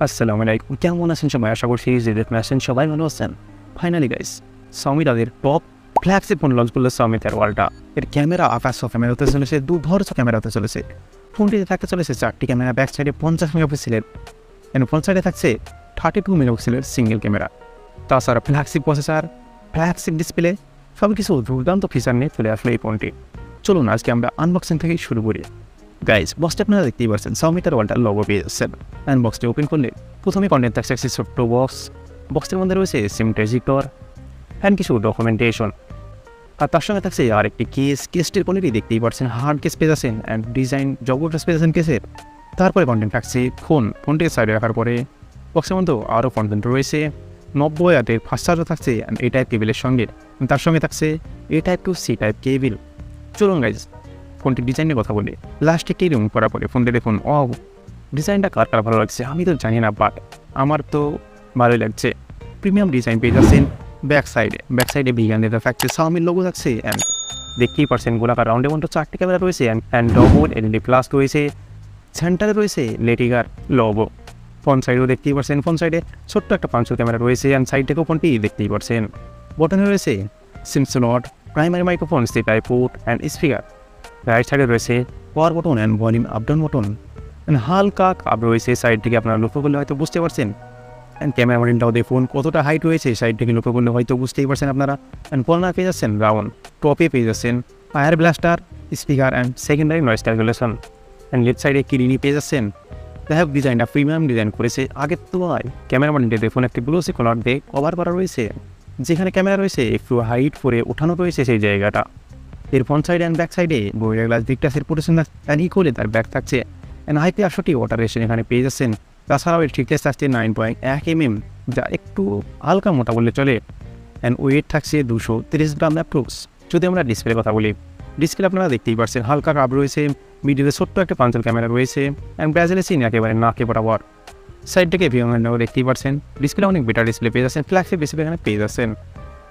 আসসালামু আলাইকুম, কেমন আছেন সবাই? আশা করছি যে দেখতে আছেন সবাই ভালো আছেন। ফাইনালি গাইস, Xiaomi তাদের টপ ফ্ল্যাগশিপ ফোন লঞ্চ করলো Xiaomi 13 Ultra। এর ক্যামেরা আকাশো ক্যামেরা হতে চলেছে, দুর্ধর্ষ ক্যামেরা হতে চলেছে। ফোনটিতে থাকতে চলেছে 4টি ক্যামেরা, ব্যাক সাইডে 50 মেগাপিক্সেলের এবং ফ্রন্ট সাইডে থাকছে 32 মেগাপিক্সেলের সিঙ্গেল ক্যামেরা। তাছাড়া ফ্ল্যাগশিপ প্রসেসর, ফ্ল্যাগশিপ ডিসপ্লে, সব কিছু দুর্দান্ত ফিচার নিয়ে চলে আসলো এই ফোনটি। চলুন আজকে আমরা আনবক্সিং থেকে শুরু করি। গাইজ, বক্সটা আপনারা দেখতেই পাচ্ছেন Xiaomi 13 Ultra লোগো পেয়ে যাচ্ছেন। অ্যান্ড বক্সটি ওপেন করলে প্রথমে কন্টেন্ট থাকছে একটি ছোট্ট বক্স। বক্সের মধ্যে রয়েছে সিম ট্রেজিক্টর অ্যান্ড কিছু ডকুমেন্টেশন, আর তার সঙ্গে থাকছে আর একটি কেসটির কোয়ালিটি দেখতেই পাচ্ছেন, হার্ড কেস পেয়ে যাচ্ছেন অ্যান্ড ডিজাইন জবরদস্ত পেয়ে যাচ্ছেন কেসের। তারপরে কন্টেন্ট থাকছে ফোনটিকে সাইডে রাখার পরে বক্সের মধ্যেও আরও কন্টেন্ট রয়েছে। 90 ওয়াটের ফাস্ট চার্জার থাকছে অ্যান্ড এ টাইপ কেবিলের সঙ্গে, তার সঙ্গে থাকছে A type to C type cable. চলুন গাইজ ফোনটির ডিজাইনের কথা বলি। লাস্টে রিমুভ করার পরে ফোনটি দেখুন, ডিজাইনটা কার কার ভালো লাগছে আমি তো জানি না, বাট আমার তো ভালোই লাগছে। প্রিমিয়াম ডিজাইন পেয়ে যাচ্ছেন ব্যাক সাইডে বিজ্ঞান ডেটা থাকছে, Xiaomi লোগো থাকছে অ্যান্ড দেখতেই পারছেন গোলাকার রাউন্ডে 4টি ক্যামেরা রয়েছে অ্যান্ড ডবল এলইডি প্লাস রয়েছে। সেন্টারে রয়েছে লেটিগার লোগো। ফ্রন্ট সাইডেও দেখতেই পারছেন, ফ্রন্ট সাইডে ছোট্ট একটা পাঁচশো ক্যামেরা রয়েছে অ্যান্ড সাইড থেকেও ফোনটি দেখতেই পারছেন। বটনে রয়েছে সিম slot, primary microphone, C-type port and speaker. Right সাইডে রয়েছে পাওয়ার button and volume up down button and হালকা কাপ রয়েছে সাইড থেকে, আপনারা লক্ষ্য করলে হয়তো বুঝতে পারছেন। অ্যান্ড ক্যামেরা মডেলটাও দেখুন কতটা হাইট রয়েছে, সাইড থেকে লক্ষ্য করলে হয়তো বুঝতেই পারছেন আপনারা। অ্যান্ড কর্নার পেয়ে যাচ্ছেন রাউন্ড, টপে পেয়ে যাচ্ছেন fire blaster speaker and secondary noise calculation and left সাইডে কিরিনি পেয়ে যাচ্ছেন। যাই হোক, ডিজাইনটা প্রিমিয়াম ডিজাইন করেছে আগের তুলনায়। ক্যামেরা মডেলটি দেখুন একটি গ্লোসি কালার দিয়ে কভার করা রয়েছে, যেখানে ক্যামেরা রয়েছে একটু হাইট করে ওঠানো রয়েছে সেই জায়গাটা। এর ফ্রন্ট সাইড অ্যান্ড ব্যাক সাইডে বইয়ের গ্লাস দিকটা সেট প্রোটেকশন অ্যান্ড করে তার ব্যাক থাকছে অ্যান্ড হাইতে 68 ওয়াটার রেশন এখানে পেয়ে যাচ্ছেন। তাছাড়াও এর থিকনেস থাকছে 9.1 mm, যা একটু হালকা মোটা বললে চলে অ্যান্ড ওয়েট থাকছে 230 গ্রাম অ্যাপ্রক্স। যদি আমরা ডিসপ্লের কথা বলি, ডিসপ্লে আপনারা দেখতেই পাচ্ছেন হালকা কাপ রয়েছে, মিডিলে ছোট্ট একটা পাঞ্চল ক্যামেরা রয়েছে অ্যান্ড ব্রাজিলের সিন একেবারে নাকে বরাবর। সাইড থেকে ভিউও দেখতেই পাচ্ছেন, ডিসপ্লে অনেক বেটার ডিসপ্লে পেয়ে যাচ্ছেন, ফ্ল্যাগশিপ ডিসপ্লে এখানে পেয়ে যাচ্ছেন।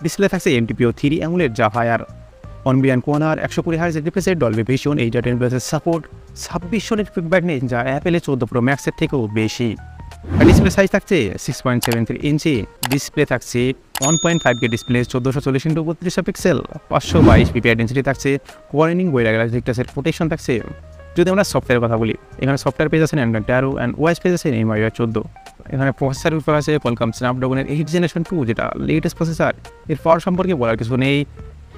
ডিসপ্লে থাকছে MTPO 3 অ্যামুলেট যা হায়ার অনবিয়ান কোনার 120 hertz refresh, Dolby vision, 810 support, 2600 feedback নেই, যা অ্যাপেলের 14 Pro Max এর থেকেও বেশি। আর ডিসপ্লে সাইজ থাকছে 6.73 ইঞ্চি। ডিসপ্লে থাকছে 1.5K display, 1440x32 pixel, 522 PPI density থাকছে, ওয়ার্নিং বইয়ের গ্লাস দিকটাসের প্রোটেকশন থাকছে। যদি আমরা সফটওয়্যারের কথা বলি, এখানে সফটওয়্যার পেয়ে যাচ্ছেন Android 13 অ্যান্ড OS পেয়ে যাচ্ছেন MIUI 14। এখানে প্রসেসর উপর আছে Qualcomm Snapdragon 8 Gen 2, যেটা লেটেস্ট প্রসেসর। এর পাওয়ার সম্পর্কে বলার কিছু নেই,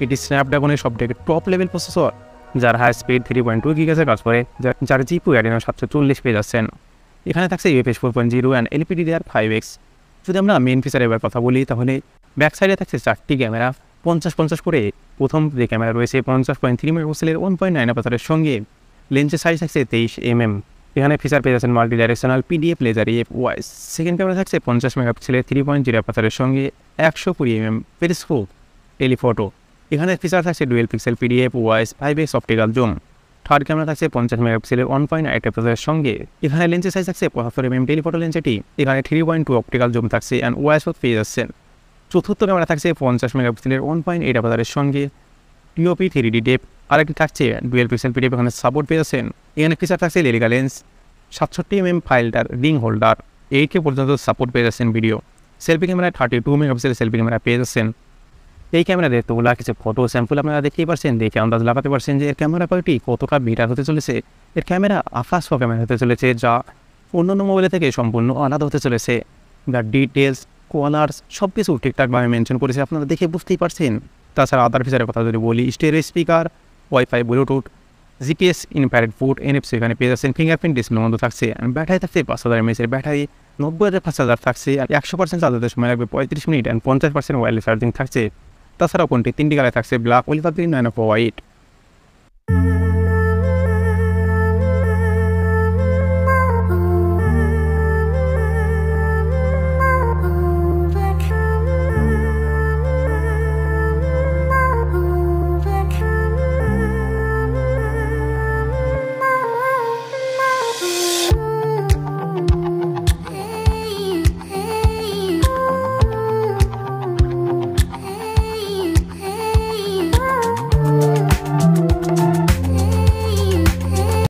এটি স্ন্যাপড্রাগনের সবথেকে টপ লেভেল প্রসেসর, যার হাই স্পিড 3.2 GHz কাজ করে, যার GPU Adreno 740 পেয়ে যাচ্ছেন। এখানে থাকছে UFS 4.0 অ্যান্ড LPDDR5X। যদি আমরা মেন ফিচারের এবার কথা বলি, তাহলে ব্যাক সাইডে থাকছে 4টি ক্যামেরা 50-50 করে। প্রথম যে ক্যামেরা রয়েছে 50.3 মেগাপিক্সেলের 1.9 অ্যাপারচারের সঙ্গে, লেন্সের সাইজ থাকছে 23 mm। এখানে ফিচার পেয়ে যাচ্ছেন multi directional PDF laser EF-OIS। Second camera থাকছে 50 মেগাপিক্সেলের 3.0 অ্যাপারচারের সঙ্গে 120 mm পেরিস্কোপ টেলিফটো। এখানে ফিচার থাকছে dual pixel PDF-OIS 5X optical zoom. Third camera থাকছে 50 মেগাপিক্সেলের 1.8 অ্যাপারচারের সঙ্গে, এখানে লেন্সের সাইজ থাকছে 75 mm টেলিফটো লেন্স এটি। এখানে 3.2 অপটিক্যাল জুম থাকছে অ্যান্ড OIS পেয়ে যাচ্ছেন। চতুর্থ ক্যামেরা থাকছে 50 মেগাপিক্সেলের 1.8 অ্যাপারচারের সঙ্গে TOP 3D ডেপথ। আরেকটি থাকছে ডুয়েল পিক্সেল PDF, এখানে সাপোর্ট পেয়ে যাচ্ছেন। এখানে ফিচার থাকছে Leica lens, 67 mm filter ring holder, 8K পর্যন্ত সাপোর্ট পেয়ে যাচ্ছেন ভিডিও। সেলফি ক্যামেরায় 32 মেগাপিক্সেলের সেলফি ক্যামেরা পেয়ে যাচ্ছেন। এই ক্যামেরাতে তোলা কিছু ফটো স্যাম্পল আপনারা দেখতেই পারছেন, দেখে আন্দাজ লাগাতে পারছেন যে এর ক্যামেরা কোয়ালিটি কতটা বেটার হতে চলেছে। এর ক্যামেরা আকাশ ক্যামেরা হতে চলেছে, যা অন্যান্য মোবাইল থেকে সম্পূর্ণ আলাদা হতে চলেছে। যার ডিটেলস, কালার্স সব কিছু ঠিকঠাকভাবে মেনশন করেছে, আপনারা দেখে বুঝতেই পারছেন। তাছাড়া আদার ফিচারের কথা যদি বলি, stereo speaker, Wi-Fi, Bluetooth, GPS, infrared port, NFC এখানে পেয়ে যাচ্ছেন। ফিঙ্গারপ্রিন্ট ডিসপ্লে বন্ধ থাকছে অ্যান্ড ব্যাটারি থাকছে 5000 mAh ব্যাটারি, 90,000 5000 থাকছে আর 100% চার্জাতে সময় লাগবে 35 মিনিট অ্যান্ড 50% ওয়্যারলেস চার্জিং থাকছে। তাছাড়াও কোনটি 3টি কালার থাকছে, black, olive green and white.